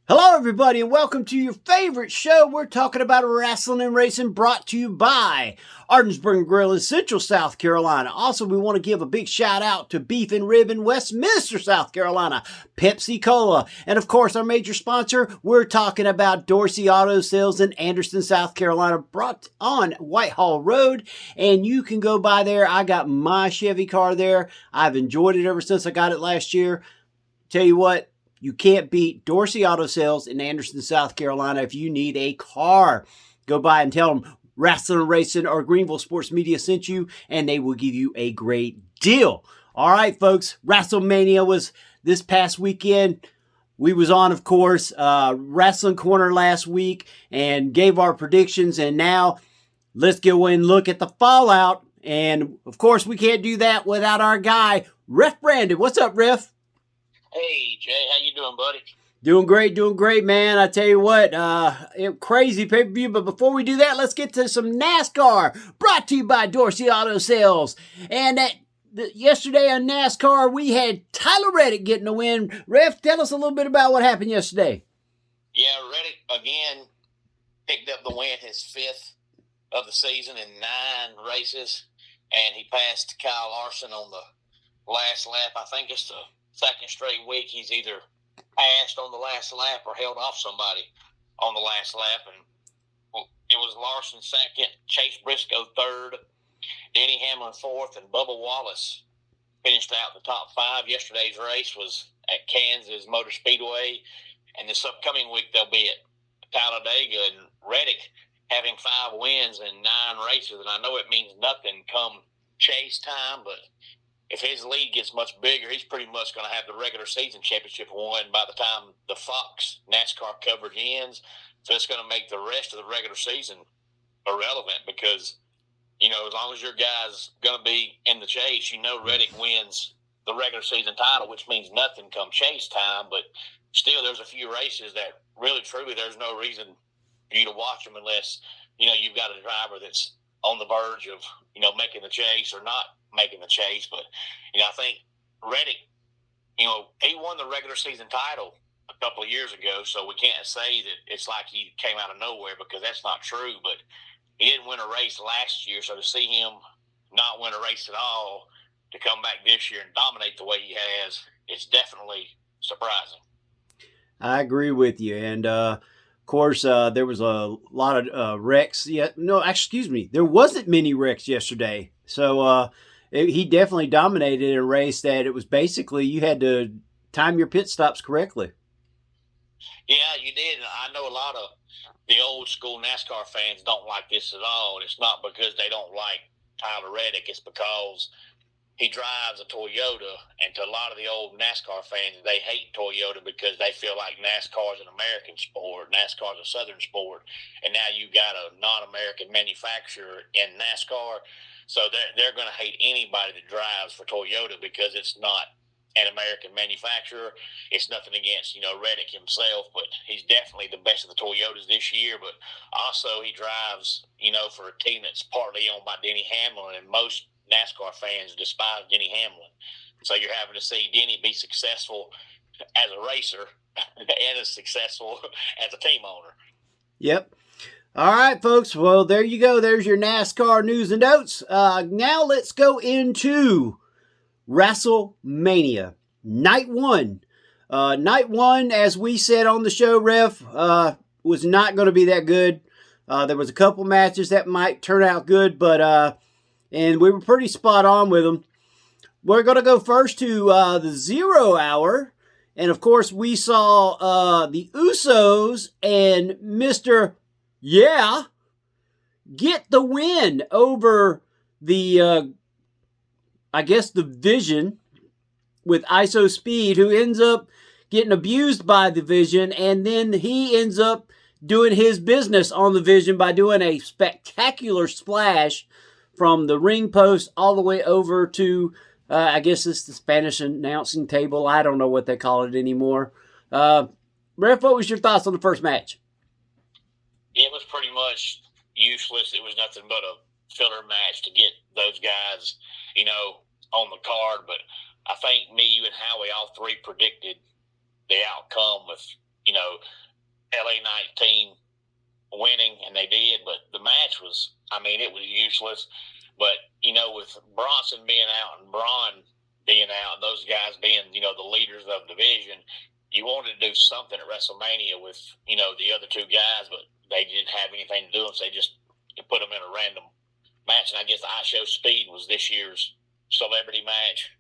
Hello, everybody, and welcome to your favorite show. We're talking about wrestling and racing, brought to you by Ardensburg Grill in Central South Carolina. Also, we want to give a big shout out to Beef and Rib in Westminster, South Carolina, Pepsi Cola, and of course, our major sponsor. We're talking about Dorsey Auto Sales in Anderson, South Carolina, brought on Whitehall Road, and you can go by there. I got my Chevy car there. I've enjoyed it ever since I got it last year. Tell you what. You can't beat Dorsey Auto Sales in Anderson, South Carolina if you need a car. Go by and tell them Rasslin Racing or Greenville Sports Media sent you, and they will give you a great deal. All right, folks, WrestleMania was this past weekend. We was on, of course, Wrestling Corner last week and gave our predictions, and now let's go and look at the fallout. And, of course, we can't do that without our guy, Ref Brandon. What's up, Ref? Hey, Jay, how you doing, buddy? Doing great, man. I tell you what, crazy pay-per-view. But before we do that, let's get to some NASCAR, brought to you by Dorsey Auto Sales. And yesterday on NASCAR, we had Tyler Reddick getting the win. Ref, tell us a little bit about what happened yesterday. Yeah, Reddick, again, picked up the win, his fifth of the season in 9 races. And he passed Kyle Larson on the last lap. I think it's the second straight week he's either passed on the last lap or held off somebody on the last lap. And it was Larson second, Chase Briscoe third, Denny Hamlin fourth, and Bubba Wallace finished out the top 5. Yesterday's race was at Kansas Motor Speedway, and this upcoming week they'll be at Talladega. And Reddick having 5 wins in 9 races, and I know it means nothing come chase time, but if his lead gets much bigger, he's pretty much going to have the regular season championship won by the time the Fox NASCAR coverage ends. So it's going to make the rest of the regular season irrelevant because, as long as your guy's going to be in the chase, Reddick wins the regular season title, which means nothing come chase time. But still, there's a few races that really, truly, there's no reason for you to watch them unless, you've got a driver that's on the verge of, making the chase or not making the chase. But, I think Reddick, he won the regular season title a couple of years ago, so we can't say that it's like he came out of nowhere because that's not true. But he didn't win a race last year, so to see him not win a race at all to come back this year and dominate the way he has, it's definitely surprising. I agree with you. And, of course, there was a lot of wrecks. Yeah, no, excuse me. There wasn't many wrecks yesterday. So he definitely dominated in a race that it was basically you had to time your pit stops correctly. Yeah, you did. I know a lot of the old school NASCAR fans don't like this at all. And it's not because they don't like Tyler Reddick. It's because he drives a Toyota, and to a lot of the old NASCAR fans, they hate Toyota because they feel like NASCAR is an American sport, NASCAR is a Southern sport, and now you got a non-American manufacturer in NASCAR, so they're going to hate anybody that drives for Toyota because it's not an American manufacturer. It's nothing against, Reddick himself, but he's definitely the best of the Toyotas this year, but also he drives, for a team that's partly owned by Denny Hamlin, and most NASCAR fans despise Denny Hamlin. So you're having to see Denny be successful as a racer and as successful as a team owner. Yep. All right, folks. Well, there you go. There's your NASCAR news and notes. Now let's go into WrestleMania. Night 1. Night 1, as we said on the show, Ref, was not going to be that good. There was a couple matches that might turn out good, but and we were pretty spot on with them. We're going to go first to the 0 hour. And, of course, we saw the Usos and Mr. Yeah get the win over the, the Vision with ISO Speed, who ends up getting abused by the Vision. And then he ends up doing his business on the Vision by doing a spectacular splash from the ring post all the way over to, it's the Spanish announcing table. I don't know what they call it anymore. Ref, what was your thoughts on the first match? It was pretty much useless. It was nothing but a filler match to get those guys, on the card. But I think me, you, and Howie all three predicted the outcome with, was, it was useless. But, with Bronson being out and Braun being out, those guys being, the leaders of the division, you wanted to do something at WrestleMania with, the other two guys, but they didn't have anything to do, so they just put them in a random match. And I guess the I Show Speed was this year's celebrity match.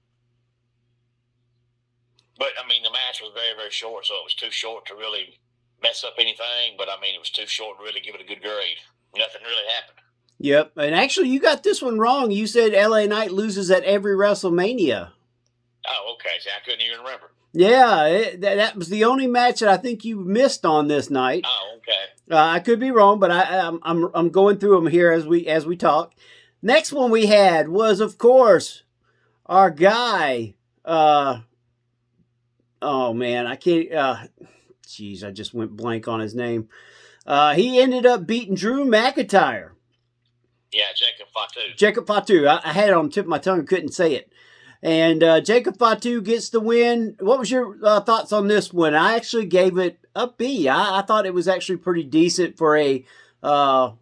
But, the match was very, very short, so it was too short to really mess up anything. But, it was too short to really give it a good grade. Nothing really happened. Yep. And actually, you got this one wrong. You said LA Knight loses at every WrestleMania. Oh, okay. See, I couldn't even remember. Yeah, that was the only match that I think you missed on this night. Oh, okay. I could be wrong, but I'm going through them here as we talk. Next one we had was, of course, our guy. Oh man, I can't. Jeez, I just went blank on his name. He ended up beating Drew McIntyre. Yeah, Jacob Fatu. Jacob Fatu. I had it on the tip of my tongue, couldn't say it. And Jacob Fatu gets the win. What was your thoughts on this one? I actually gave it a B. I thought it was actually pretty decent for a fall.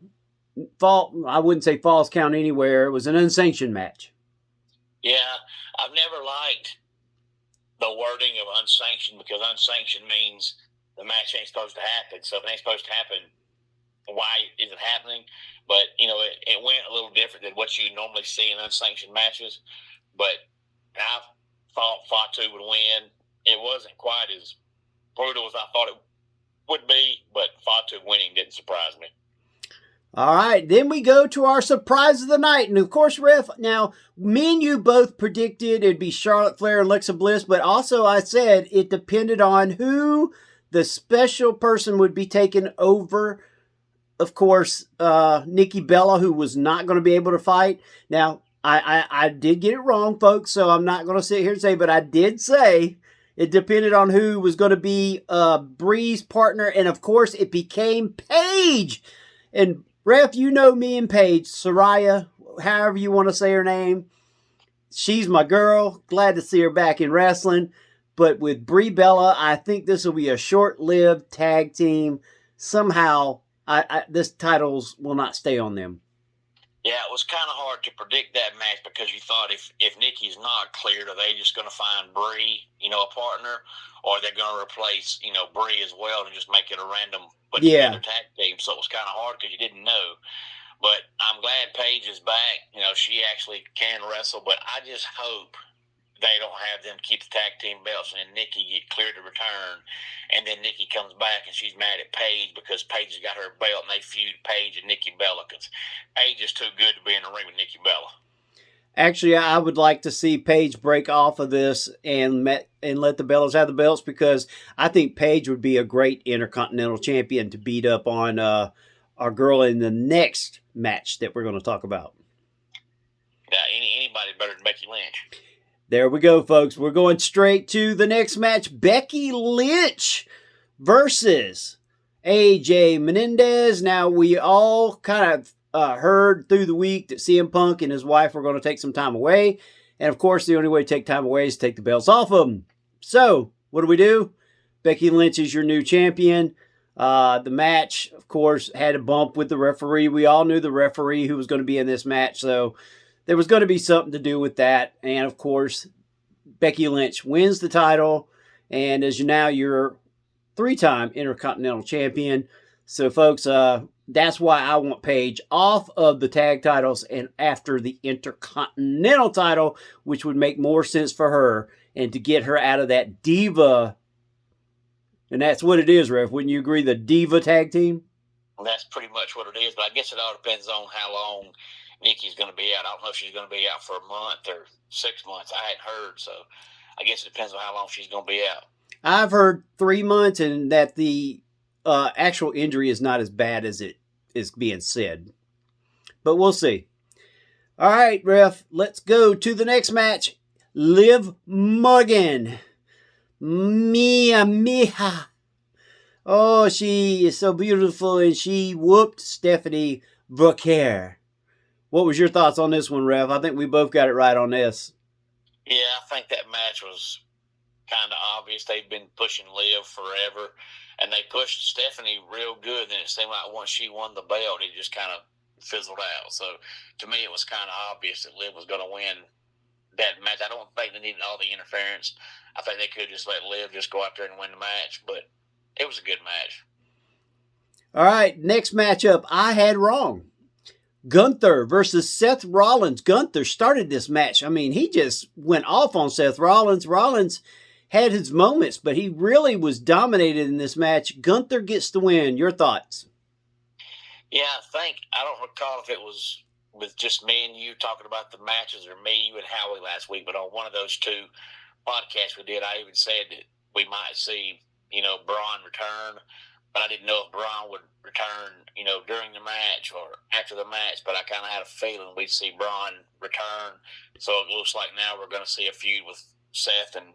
I wouldn't say falls count anywhere. It was an unsanctioned match. Yeah, I've never liked the wording of unsanctioned because unsanctioned means the match ain't supposed to happen. So if it ain't supposed to happen, why is it happening? But, it went a little different than what you normally see in unsanctioned matches. But I thought Fatu would win. It wasn't quite as brutal as I thought it would be, but Fatu winning didn't surprise me. All right, then we go to our surprise of the night. And, of course, Ref, now, me and you both predicted it'd be Charlotte Flair and Alexa Bliss, but also I said it depended on who the special person would be taken over. Of course, Nikki Bella, who was not going to be able to fight. Now, I did get it wrong, folks, so I'm not going to sit here and say, but I did say it depended on who was going to be Bree's partner, and of course, it became Paige. And Ref, you know me and Paige, Soraya, however you want to say her name. She's my girl. Glad to see her back in wrestling. But with Brie Bella, I think this will be a short-lived tag team. Somehow, this titles will not stay on them. Yeah, it was kind of hard to predict that match because you thought if Nikki's not cleared, are they just going to find Brie, a partner, or they're going to replace, Brie as well and just make it a random put together tag team? So it was kind of hard because you didn't know. But I'm glad Paige is back. She actually can wrestle, but I just hope they don't have them keep the tag team belts and then Nikki get cleared to return. And then Nikki comes back and she's mad at Paige because Paige has got her belt and they feud Paige and Nikki Bella because Paige is too good to be in the ring with Nikki Bella. Actually, I would like to see Paige break off of this and let the Bellas have the belts because I think Paige would be a great Intercontinental Champion to beat up on our girl in the next match that we're going to talk about. Yeah, anybody better than Becky Lynch. There we go, folks. We're going straight to the next match. Becky Lynch versus AJ Menendez. Now, we all kind of heard through the week that CM Punk and his wife were going to take some time away. And, of course, the only way to take time away is to take the belts off of them. So, what do? Becky Lynch is your new champion. The match, of course, had a bump with the referee. We all knew the referee who was going to be in this match, so there was going to be something to do with that. And, of course, Becky Lynch wins the title and is now your 3-time Intercontinental Champion. So, folks, that's why I want Paige off of the tag titles and after the Intercontinental title, which would make more sense for her and to get her out of that diva. And that's what it is, Ref. Wouldn't you agree? The diva tag team? Well, that's pretty much what it is. But I guess it all depends on how long Nikki's going to be out. I don't know if she's going to be out for a month or 6 months. I hadn't heard, so I guess it depends on how long she's going to be out. I've heard 3 months and that the actual injury is not as bad as it is being said. But we'll see. All right, Ref, let's go to the next match. Liv Morgan. Mia. Oh, she is so beautiful, and she whooped Stephanie Booker. What was your thoughts on this one, Rev? I think we both got it right on this. Yeah, I think that match was kind of obvious. They've been pushing Liv forever, and they pushed Stephanie real good. And it seemed like once she won the belt, it just kind of fizzled out. So to me, it was kind of obvious that Liv was going to win that match. I don't think they needed all the interference. I think they could just let Liv just go out there and win the match, but it was a good match. All right, next matchup, I had wrong. Gunther versus Seth Rollins. Gunther started this match. I mean, he just went off on Seth Rollins. Rollins had his moments, but he really was dominated in this match. Gunther gets the win. Your thoughts? Yeah, I don't recall if it was with just me and you talking about the matches or me, you and Howie last week, but on one of those two podcasts we did, I even said that we might see, Braun return, but I didn't know if Braun would return, during the match or after the match, but I kind of had a feeling we'd see Braun return. So it looks like now we're going to see a feud with Seth and,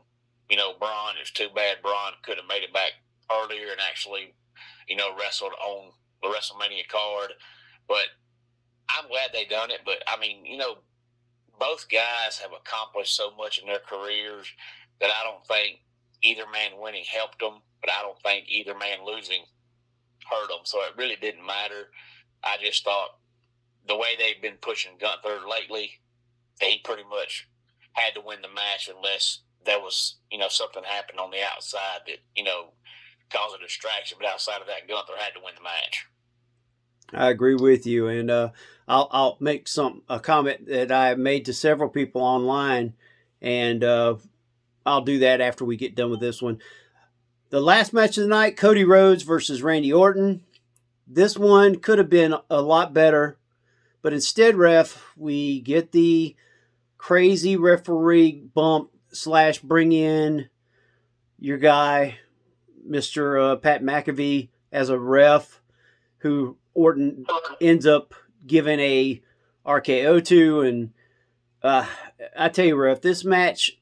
Braun. It's too bad Braun could have made it back earlier and actually, wrestled on the WrestleMania card. But I'm glad they done it. But, I mean, both guys have accomplished so much in their careers that I don't think either man winning helped them, but I don't think either man losing hurt them. So it really didn't matter. I just thought the way they've been pushing Gunther lately, that he pretty much had to win the match unless there was, something happened on the outside that, caused a distraction. But outside of that, Gunther had to win the match. I agree with you, and I'll make a comment that I made to several people online, and I'll do that after we get done with this one. The last match of the night, Cody Rhodes versus Randy Orton. This one could have been a lot better, but instead, ref, we get the crazy referee bump / bring in your guy, Mr. Pat McAfee, as a ref, who Orton ends up giving a RKO to. And I tell you, ref, this match,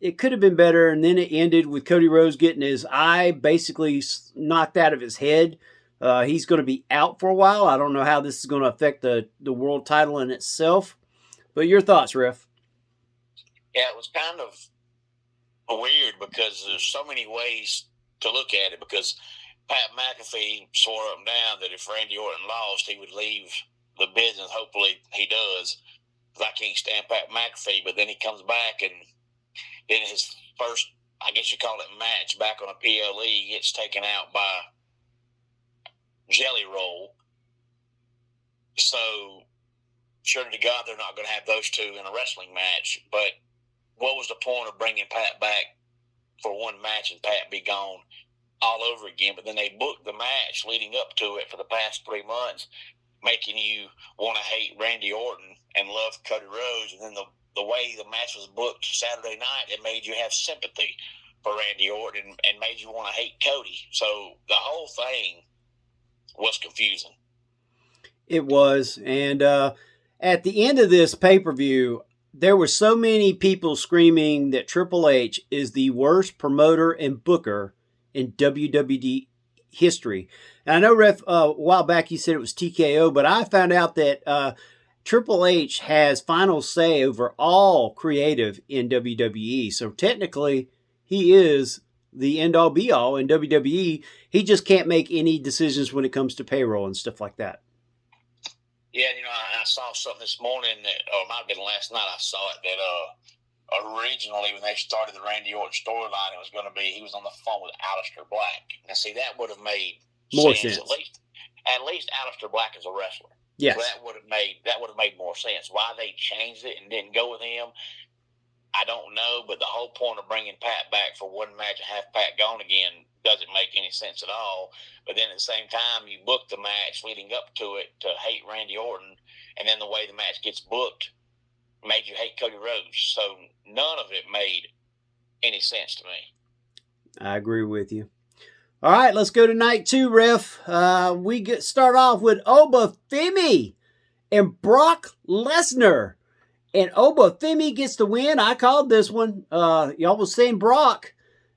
it could have been better, and then it ended with Cody Rhodes getting his eye basically knocked out of his head. He's going to be out for a while. I don't know how this is going to affect the world title in itself. But your thoughts, ref? Yeah, it was kind of weird because there's so many ways to look at it, because Pat McAfee swore up and down that if Randy Orton lost, he would leave the business. Hopefully he does, because I can't stand Pat McAfee. But then he comes back, and in his first, I guess you call it, match back on a PLE, he gets taken out by Jelly Roll. So, sure to God, they're not going to have those two in a wrestling match. But what was the point of bringing Pat back for one match and Pat be gone all over again? But then they booked the match leading up to it for the past 3 months, making you want to hate Randy Orton and love Cody Rhodes. And then the way the match was booked Saturday night, it made you have sympathy for Randy Orton and made you want to hate Cody. So the whole thing was confusing. It was. And at the end of this pay-per-view, there were so many people screaming that Triple H is the worst promoter and booker in WWE history. And I know, ref, a while back you said it was TKO, but I found out that Triple H has final say over all creative in WWE. So technically, he is the end-all be-all in WWE. He just can't make any decisions when it comes to payroll and stuff like that. Yeah, I saw something this morning, or it might have been last night I saw it, that originally when they started the Randy Orton storyline, it was going to be he was on the phone with Aleister Black. Now, see, that would have made more sense. At least Aleister Black is a wrestler. Yes. So that would have made more sense. Why they changed it and didn't go with him, I don't know. But the whole point of bringing Pat back for one match and have Pat gone again doesn't make any sense at all. But then at the same time, you book the match leading up to it to hate Randy Orton, and then the way the match gets booked made you hate Cody Rhodes. So none of it made any sense to me. I agree with you. All right, let's go to night 2, ref. We start off with Obafemi and Brock Lesnar. And Obafemi gets the win. I called this one. Y'all was saying Brock.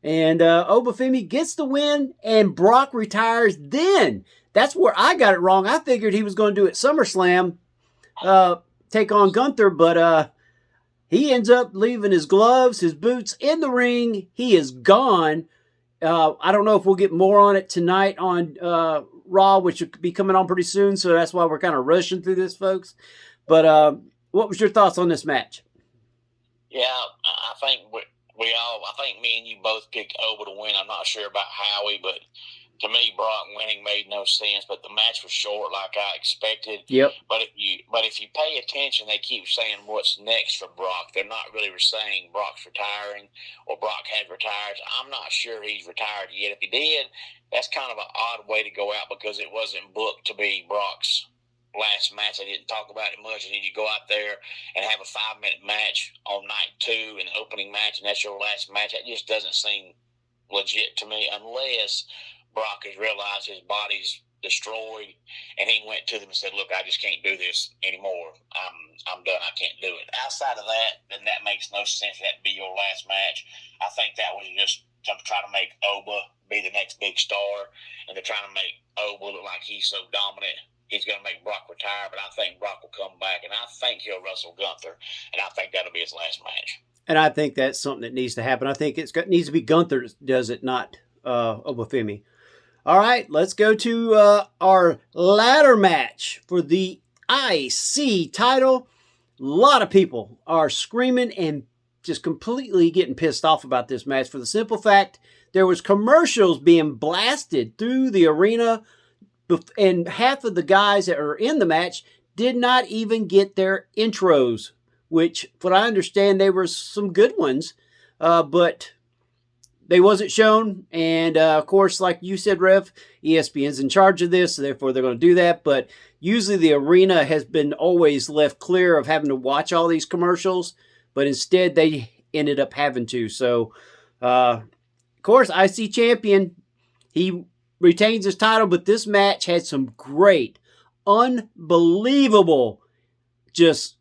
And Obafemi gets the win, and Brock retires then. That's where I got it wrong. I figured he was going to do it SummerSlam, take on Gunther, but he ends up leaving his gloves, his boots in the ring. He is gone. I don't know if we'll get more on it tonight on Raw, which will be coming on pretty soon, so that's why we're kind of rushing through this, folks. But what was your thoughts on this match? Yeah, I think I think me and you both picked Oba to win. I'm not sure about Howie, but to me, Brock winning made no sense. But the match was short, like I expected. Yep. But if you pay attention, they keep saying what's next for Brock. They're not really saying Brock's retiring or Brock has retired. I'm not sure he's retired yet. If he did, that's kind of an odd way to go out because it wasn't booked to be Brock's last match. I didn't talk about it much. And then you go out there and have a 5-minute match on night 2, an opening match, and that's your last match. That just doesn't seem legit to me unless Brock has realized his body's destroyed and he went to them and said, look, I just can't do this anymore. I'm done. I can't do it. Outside of that, then that makes no sense for that to be your last match. I think that was just to try to make Oba be the next big star, and they're trying to make Oba look like he's so dominant he's going to make Brock retire, but I think Brock will come back, and I think he'll wrestle Gunther, and I think that'll be his last match. And I think that's something that needs to happen. I think needs to be Gunther that does it, not Obafemi. All right, let's go to our ladder match for the IC title. A lot of people are screaming and just completely getting pissed off about this match for the simple fact there was commercials being blasted through the arena, and half of the guys that are in the match did not even get their intros, which, what I understand, they were some good ones, but they wasn't shown. And, of course, like you said, Rev, ESPN's in charge of this, so therefore they're going to do that. But usually the arena has been always left clear of having to watch all these commercials, but instead they ended up having to. So, of course, IC champion, he retains his title, but this match had some great, unbelievable just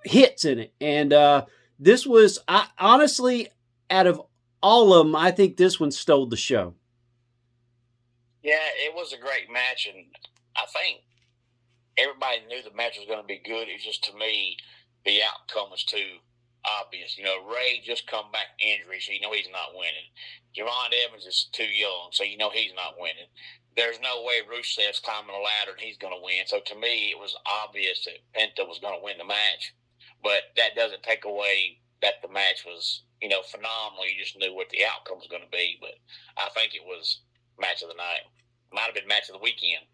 hits in it. And this was, honestly, out of all of them, I think this one stole the show. Yeah, it was a great match, and I think everybody knew the match was going to be good. It was just, to me, the outcome was too obvious. You know, Ray just come back injury, so you know he's not winning. Javon Evans is too young, so you know he's not winning. There's no way Rusev's climbing a ladder and he's going to win. So to me, it was obvious that Penta was going to win the match. But that doesn't take away that the match was, you know, phenomenal. You just knew what the outcome was going to be. But I think it was match of the night. Might have been match of the weekend.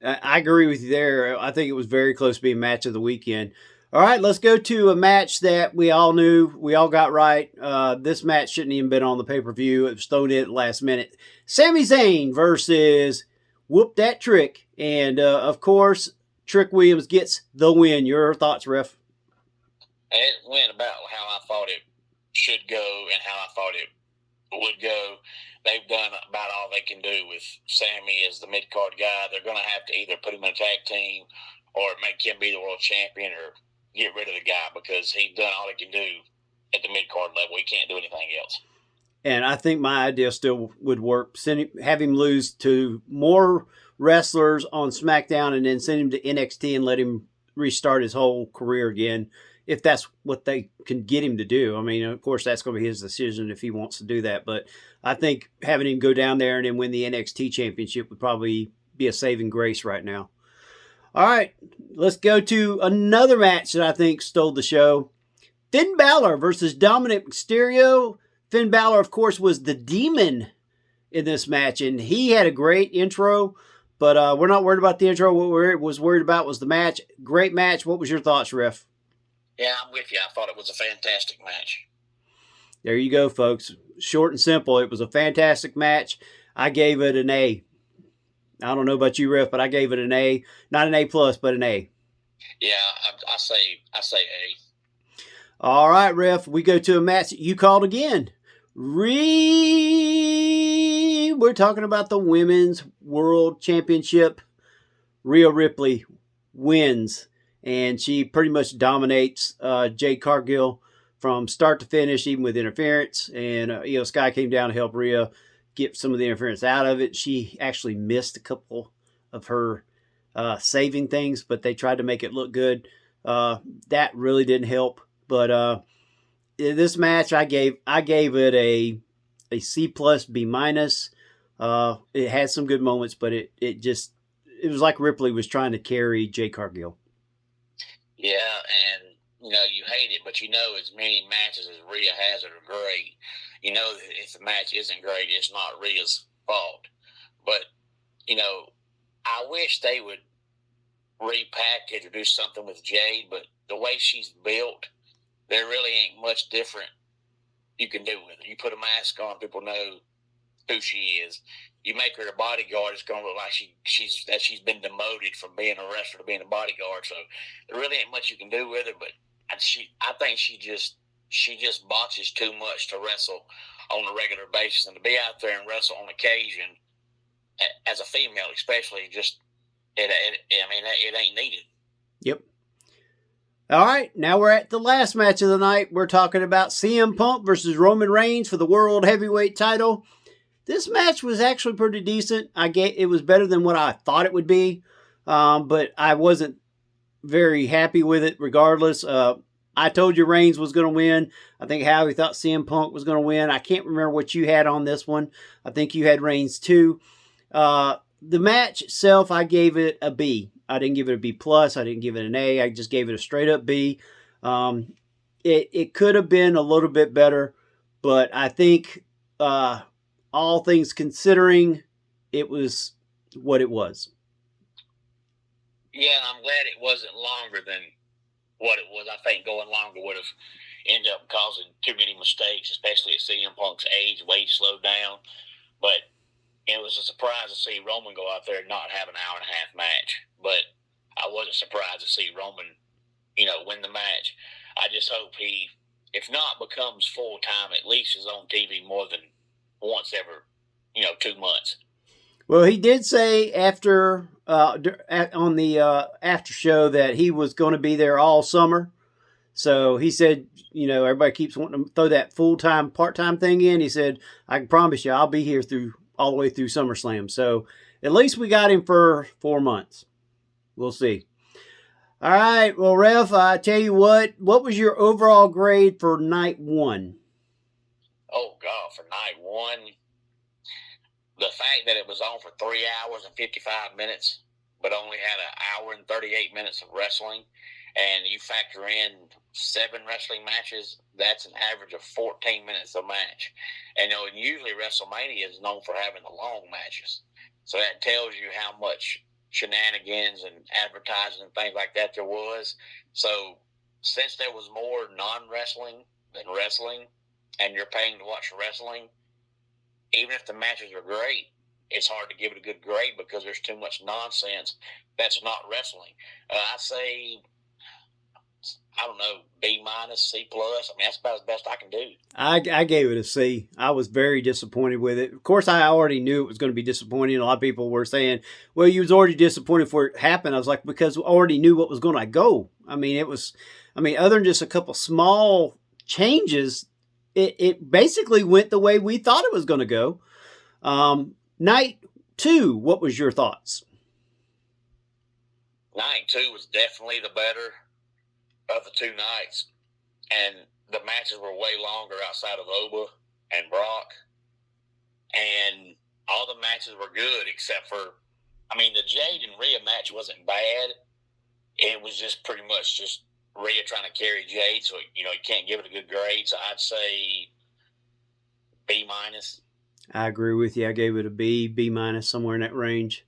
I agree with you there. I think it was very close to being match of the weekend. All right, let's go to a match that we all knew, we all got right. This match shouldn't even been on the pay-per-view. It was thrown in at the last minute. Sami Zayn versus Whoop That Trick. And, of course, Trick Williams gets the win. Your thoughts, Ref? It went about how I thought it should go and how I thought it would go. They've done about all they can do with Sammy as the mid-card guy. They're going to have to either put him in a tag team or make him be the world champion or get rid of the guy because he's done all he can do at the mid-card level. He can't do anything else. And I think my idea still would work. Have him lose to more wrestlers on SmackDown and then send him to NXT and let him restart his whole career again, if that's what they can get him to do. I mean, of course, that's going to be his decision if he wants to do that. But I think having him go down there and then win the NXT championship would probably be a saving grace right now. All right, let's go to another match that I think stole the show. Finn Balor versus Dominic Mysterio. Finn Balor, of course, was the demon in this match, and he had a great intro, but we're not worried about the intro. What we was worried about was the match. Great match. What was your thoughts, Ref? Yeah, I'm with you. I thought it was a fantastic match. There you go, folks. Short and simple. It was a fantastic match. I gave it an A. I don't know about you, Ref, but I gave it an A. Not an A+, but an A. Yeah, I say A. All right, Ref. We go to a match that you called again. We're talking about the Women's World Championship. Rhea Ripley wins, and she pretty much dominates Jade Cargill from start to finish, even with interference. And Io Sky came down to help Rhea get some of the interference out of it. She actually missed a couple of her saving things, but they tried to make it look good. That really didn't help. But this match, I gave it a C+, B-. It had some good moments, but it was like Ripley was trying to carry Jade Cargill. Yeah, and you hate it, but as many matches as Rhea has that are great, if the match isn't great, it's not Rhea's fault. But I wish they would repackage or do something with Jade, but the way she's built, there really ain't much different you can do with her. You put a mask on, people know who she is. You make her a bodyguard, it's going to look like she's been demoted from being a wrestler to being a bodyguard. So there really ain't much you can do with her. But I think she just botches too much to wrestle on a regular basis, and to be out there and wrestle on occasion as a female, especially, just it ain't needed. Yep. All right, now we're at the last match of the night. We're talking about CM Punk versus Roman Reigns for the World Heavyweight title. This match was actually pretty decent. It was better than what I thought it would be, but I wasn't very happy with it regardless. I told you Reigns was going to win. I think Howie thought CM Punk was going to win. I can't remember what you had on this one. I think you had Reigns too. The match itself, I gave it a B. I didn't give it a B+. I didn't give it an A. I just gave it a straight up B. It could have been a little bit better, but I think all things considering, it was what it was. Yeah, I'm glad it wasn't longer than what it was. I think going longer would have ended up causing too many mistakes, especially at CM Punk's age, way slowed down. But it was a surprise to see Roman go out there and not have an hour and a half match. But I wasn't surprised to see Roman, win the match. I just hope he, if not becomes full-time, at least is on TV more than once every, 2 months. Well, he did say after on the after show that he was going to be there all summer. So he said, everybody keeps wanting to throw that full-time, part-time thing in. He said, I can promise you I'll be here all the way through SummerSlam. So at least we got him for 4 months. We'll see. All right. Well, Ref, I tell you what was your overall grade for night 1? Oh, God, for night 1, the fact that it was on for 3 hours and 55 minutes, but only had an hour and 38 minutes of wrestling, and you factor in 7 wrestling matches, that's an average of 14 minutes a match. And usually WrestleMania is known for having the long matches. So that tells you how much shenanigans and advertising and things like that there was. So since there was more non-wrestling than wrestling, and you're paying to watch wrestling, even if the matches are great, it's hard to give it a good grade because there's too much nonsense that's not wrestling. I say, I don't know, B-, C+. That's about as best I can do. I gave it a C. I was very disappointed with it. Of course, I already knew it was going to be disappointing. A lot of people were saying, well, you was already disappointed before it happened. I was like, because we already knew what was going to go. Other than just a couple small changes, it basically went the way we thought it was going to go. Night 2, what was your thoughts? Night 2 was definitely the better of the 2 nights, and the matches were way longer outside of Oba and Brock, and all the matches were good except for, the Jade and Rhea match wasn't bad. It was just pretty much just Rhea trying to carry Jade, so you can't give it a good grade. So I'd say B-. I agree with you. I gave it a B, B-, somewhere in that range.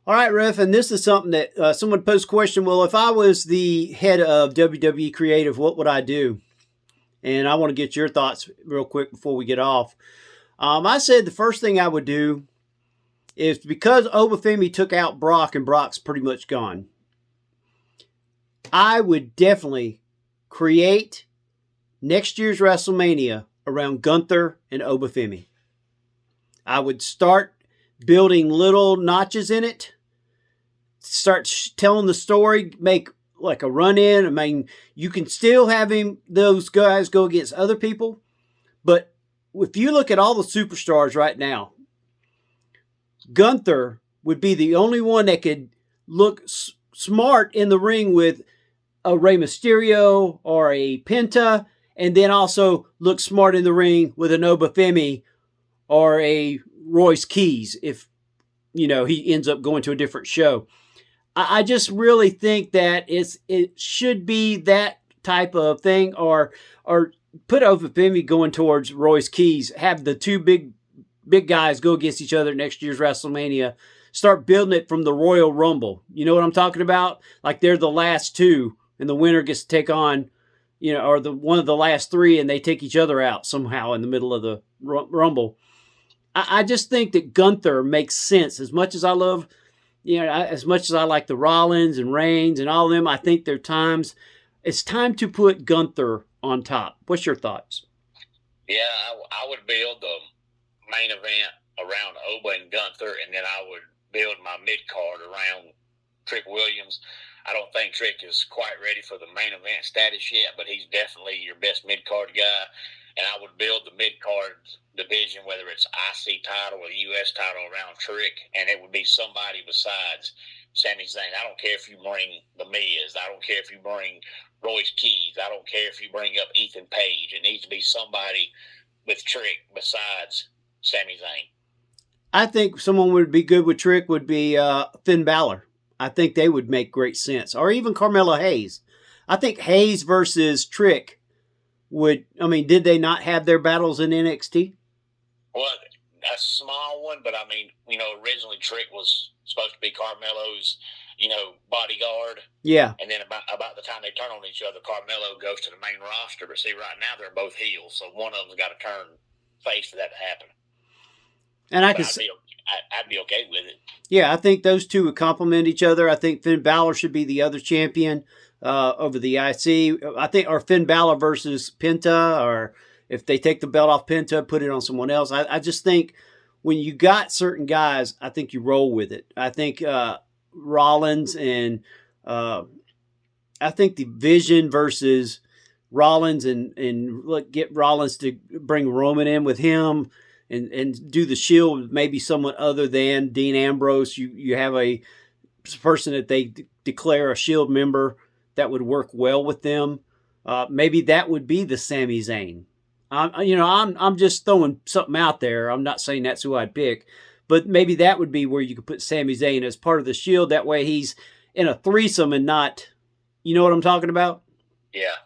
All right, Ref, and this is something that someone posed a question. Well, if I was the head of WWE Creative, what would I do? And I want to get your thoughts real quick before we get off. I said the first thing I would do is, because Obafemi took out Brock and Brock's pretty much gone, I would definitely create next year's WrestleMania around Gunther and Obafemi. I would start building little notches in it, start telling the story, make like a run-in. You can still have those guys go against other people, but if you look at all the superstars right now, Gunther would be the only one that could look smart in the ring with a Rey Mysterio or a Penta, and then also look smart in the ring with an Obafemi or a Royce Keys if he ends up going to a different show. I just really think that it should be that type of thing, or put Ovafemi going towards Royce Keys. Have the two big guys go against each other next year's WrestleMania. Start building it from the Royal Rumble. You know what I'm talking about? Like they're the last two, and the winner gets to take on, or one of the last three, and they take each other out somehow in the middle of the Rumble. I just think that Gunther makes sense. As much as I love, as much as I like the Rollins and Reigns and all of them, I think there are times it's time to put Gunther on top. What's your thoughts? Yeah, I would build the main event around Oba and Gunther, and then I would build my mid-card around Trick Williams. I don't think Trick is quite ready for the main event status yet, but he's definitely your best mid-card guy. And I would build the mid-card division, whether it's IC title or U.S. title, around Trick, and it would be somebody besides Sami Zayn. I don't care if you bring The Miz. I don't care if you bring Royce Keys. I don't care if you bring up Ethan Page. It needs to be somebody with Trick besides Sami Zayn. I think someone would be good with Trick would be Finn Balor. I think they would make great sense. Or even Carmelo Hayes. I think Hayes versus Trick did they not have their battles in NXT? Well, a small one, but originally Trick was supposed to be Carmelo's, bodyguard. Yeah. And then about the time they turn on each other, Carmelo goes to the main roster. But see, right now they're both heels, so one of them's got to turn face for that to happen. And I'd be okay with it. Yeah, I think those two would complement each other. I think Finn Balor should be the other champion over the IC. I think, or Finn Balor versus Penta, or if they take the belt off Penta, put it on someone else. I just think when you got certain guys, I think you roll with it. I think Rollins and I think the Vision versus Rollins and get Rollins to bring Roman in with him. And do the Shield maybe someone other than Dean Ambrose. You have a person that they declare a Shield member that would work well with them. Maybe that would be the Sami Zayn. I'm just throwing something out there. I'm not saying that's who I'd pick, but maybe that would be where you could put Sami Zayn as part of the Shield. That way he's in a threesome and not, you know what I'm talking about? Yeah,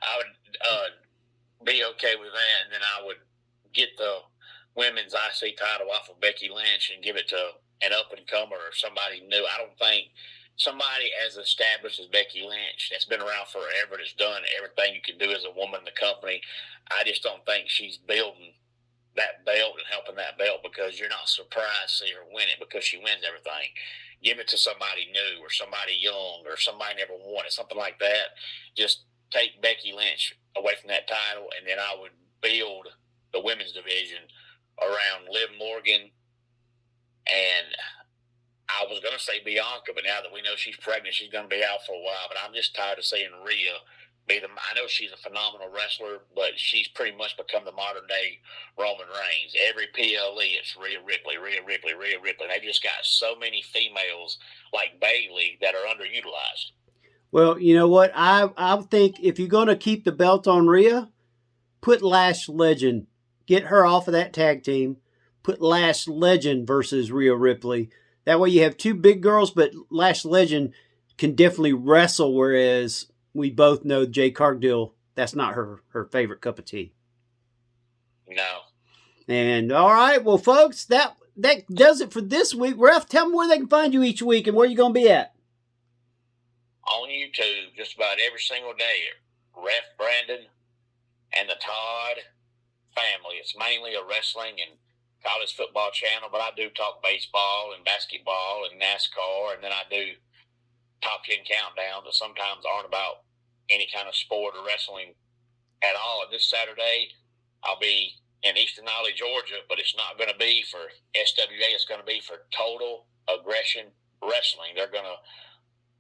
I would be okay with that, and then I would get the women's IC title off of Becky Lynch and give it to an up-and-comer or somebody new. I don't think somebody as established as Becky Lynch, that's been around forever, that's done everything you can do as a woman in the company, I just don't think she's building that belt and helping that belt, because you're not surprised to see her win it because she wins everything. Give it to somebody new or somebody young or somebody never won it, something like that. Just take Becky Lynch away from that title, and then I would build the women's division around Liv Morgan, and I was going to say Bianca, but now that we know she's pregnant, she's going to be out for a while. But I'm just tired of seeing Rhea be I know she's a phenomenal wrestler, but she's pretty much become the modern-day Roman Reigns. Every PLE, it's Rhea Ripley. They just got so many females like Bayley that are underutilized. Well, you know what? I think if you're going to keep the belt on Rhea, put Lash Legend. Get her off of that tag team. Put Lash Legend versus Rhea Ripley. That way you have two big girls, but Lash Legend can definitely wrestle, whereas we both know Jay Cargill, that's not her favorite cup of tea. No. And all right, well, folks, that does it for this week. Ref, tell them where they can find you each week and where you're going to be at. On YouTube, just about every single day. Ref Brandon and the Todd family. It's mainly a wrestling and college football channel, but I do talk baseball and basketball and NASCAR, and then I do top 10 countdowns that sometimes aren't about any kind of sport or wrestling at all. And this Saturday, I'll be in Eastern Ollie, Georgia, but it's not going to be for SWA. It's going to be for Total Aggression Wrestling. They're going to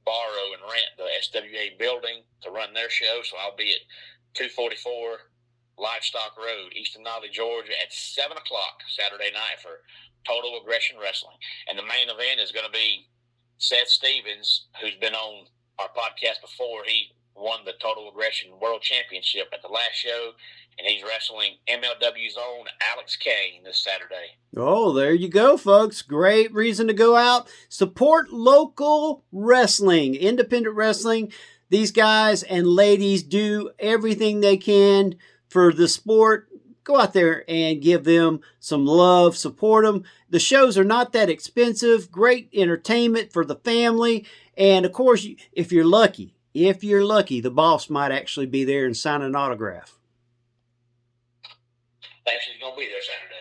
borrow and rent the SWA building to run their show, so I'll be at 244 Livestock Road, Eastern Ollie, Georgia, at 7 o'clock Saturday night for Total Aggression Wrestling. And the main event is going to be Seth Stevens, who's been on our podcast before. He won the Total Aggression World Championship at the last show, and he's wrestling MLW's own Alex Kane this Saturday. Oh, there you go, folks. Great reason to go out. Support local wrestling, independent wrestling. These guys and ladies do everything they can for the sport. Go out there and give them some love, support them. The shows are not that expensive, great entertainment for the family. And of course, if you're lucky, the boss might actually be there and sign an autograph. I think she's going to be there Saturday.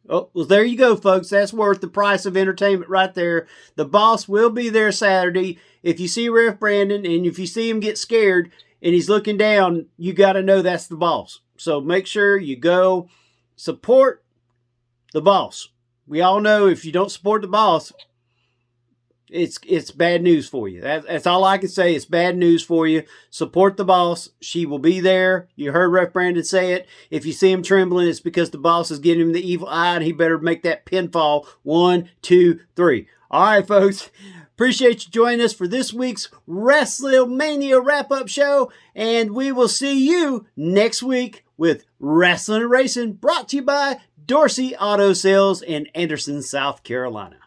Oh, well, there you go, folks. That's worth the price of entertainment right there. The boss will be there Saturday. If you see Ref Brandon and if you see him get scared and he's looking down, you got to know that's the boss. So make sure you go support the boss. We all know if you don't support the boss, it's bad news for you. That's all I can say. It's bad news for you. Support the boss. She will be there. You heard Ref Brandon say it. If you see him trembling, it's because the boss is giving him the evil eye, and he better make that pinfall. 1, 2, 3. All right, folks. Appreciate you joining us for this week's WrestleMania wrap-up show, and we will see you next week with Rasslin and Racin, brought to you by Dorsey Auto Sales in Anderson, South Carolina.